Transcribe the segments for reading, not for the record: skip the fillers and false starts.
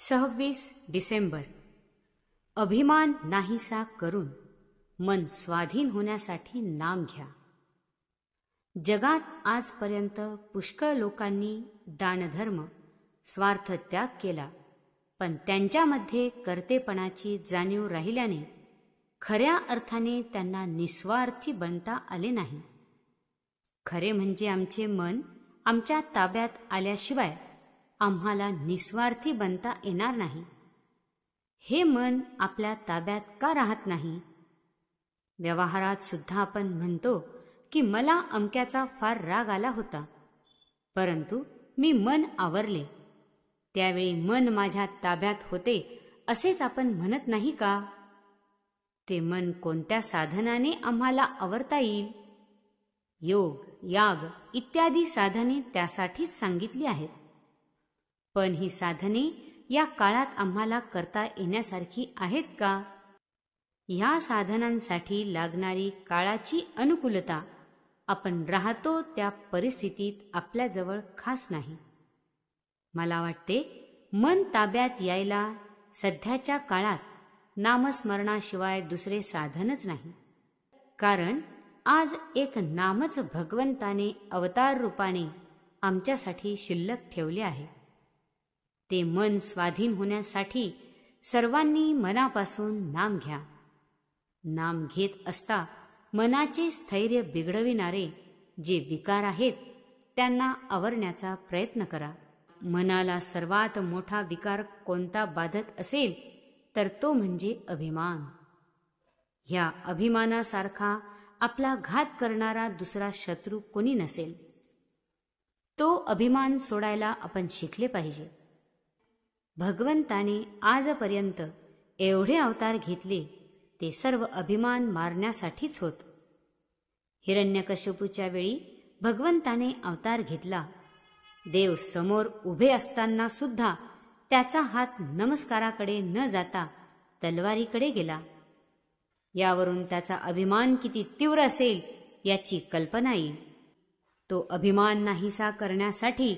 26 डिसेंबर. अभिमान नाहीसा करून मन स्वाधीन होण्यासाठी नाम घ्या. जगात आजपर्यंत पुष्कळ लोकांनी दानधर्म, स्वार्थ त्याग केला, पण त्यांच्यामध्ये कर्तेपणाची जाणीव राहिल्याने खऱ्या अर्थाने त्यांना निस्वार्थी बनता आले नाही. खरे म्हणजे आमचे मन आमच्या ताब्यात आल्याशिवाय आम्हाला निस्वार्थी बनता येणार नाही. हे मन आपल्या ताब्यात का राहत नाही? व्यवहारात सुद्धा आपण म्हणतो की मला अमक्याचा फार राग आला होता, परंतु मी मन आवरले. त्यावेळी मन माझ्या ताब्यात होते असेच आपण म्हणत नाही का? ते मन कोणत्या साधनाने आम्हाला आवरता येईल? योग, याग इत्यादी साधने त्यासाठीच सांगितली आहेत. पण ही साधने या काळात आम्हाला करता येण्यासारखी आहेत का? या साधनांसाठी लागणारी काळाची अनुकूलता आपण राहतो त्या परिस्थितीत आपल्याजवळ खास नाही. मला वाटते मन ताब्यात यायला सध्याच्या काळात नामस्मरणाशिवाय दुसरे साधनच नाही. कारण आज एक नामच भगवंताने अवतार रूपाने आमच्यासाठी शिल्लक ठेवले आहे. ते मन स्वाधीन होण्यासाठी सर्वांनी मनापासून नाम घ्या. नाम घेत असता मनाचे स्थैर्य बिघडविणारे जे विकार आहेत त्यांना आवरण्याचा प्रयत्न करा. मनाला सर्वात मोठा विकार कोणता बाधत असेल तर तो म्हणजे अभिमान. ह्या अभिमानासारखा आपला घात करणारा दुसरा शत्रू कोणी नसेल. तो अभिमान सोडायला आपण शिकले पाहिजे. भगवंताने आजपर्यंत एवढे अवतार घेतले ते सर्व अभिमान मारण्यासाठीच होत. हिरण्यकश्यपूच्या वेळी भगवंताने अवतार घेतला. देव समोर उभे असताना सुद्धा त्याचा हात नमस्काराकडे न जाता तलवारीकडे गेला. यावरून त्याचा अभिमान किती तीव्र असेल याची कल्पना येईल. तो अभिमान नाहीसा करण्यासाठी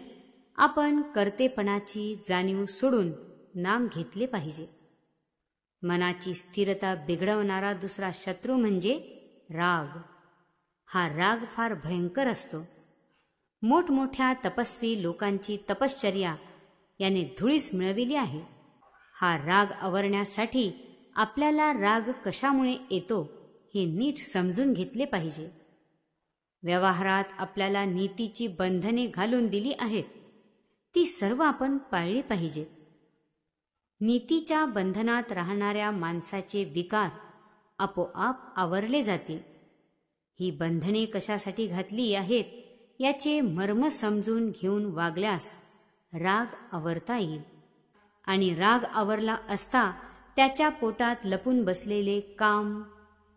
आपण कर्तेपणाची जाणीव सोडून नाम घेतले पाहिजे. मनाची स्थिरता बिघडवणारा दुसरा शत्रू म्हणजे राग. हा राग फार भयंकर असतो. मोठमोठ्या तपस्वी लोकांची तपश्चर्या याने धुळीस मिळविली आहे. हा राग आवरण्यासाठी आपल्याला राग कशामुळे येतो हे नीट समजून घेतले पाहिजे. व्यवहारात आपल्याला नीतीची बंधने घालून दिली आहेत, ती सर्व आपण पाळली पाहिजेत. नीतीच्या बंधनात राहणाऱ्या माणसाचे विकार आपोआप आवरले जातील. ही बंधने कशासाठी घातली आहेत याचे मर्म समजून घेऊन वागल्यास राग आवरता येईल. आणि राग आवरला असता त्याच्या पोटात लपून बसलेले काम,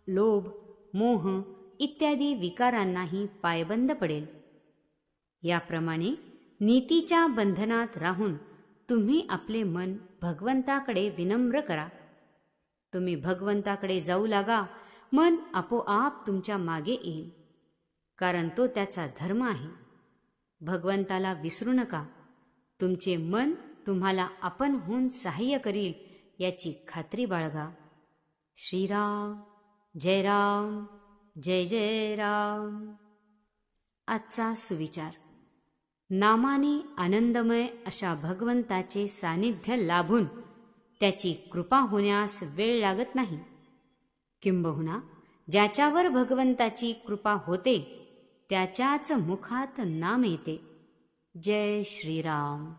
लोभ, मोह इत्यादी विकारांनाही पायबंद पडेल. याप्रमाणे नीतीच्या बंधनात राहून तुम्ही आपले मन भगवंताकडे विनम्र करा. तुम्ही भगवंताकडे जाऊ लागा, मन आपोआप तुमच्या मागे येईल. कारण तो त्याचा धर्म आहे. भगवंताला विसरू नका. तुमचे मन तुम्हाला आपण होऊन सहाय्य करील याची खात्री बाळगा. श्रीराम जय राम, जय जय राम. आजचा सुविचार. नामाने आनंदमय अशा भगवंताचे सानिध्य लाभून त्याची कृपा होण्यास वेळ लागत नाही. किंबहुना ज्याच्यावर भगवंताची कृपा होते त्याच्याच मुखात नाम येते. जय श्रीराम.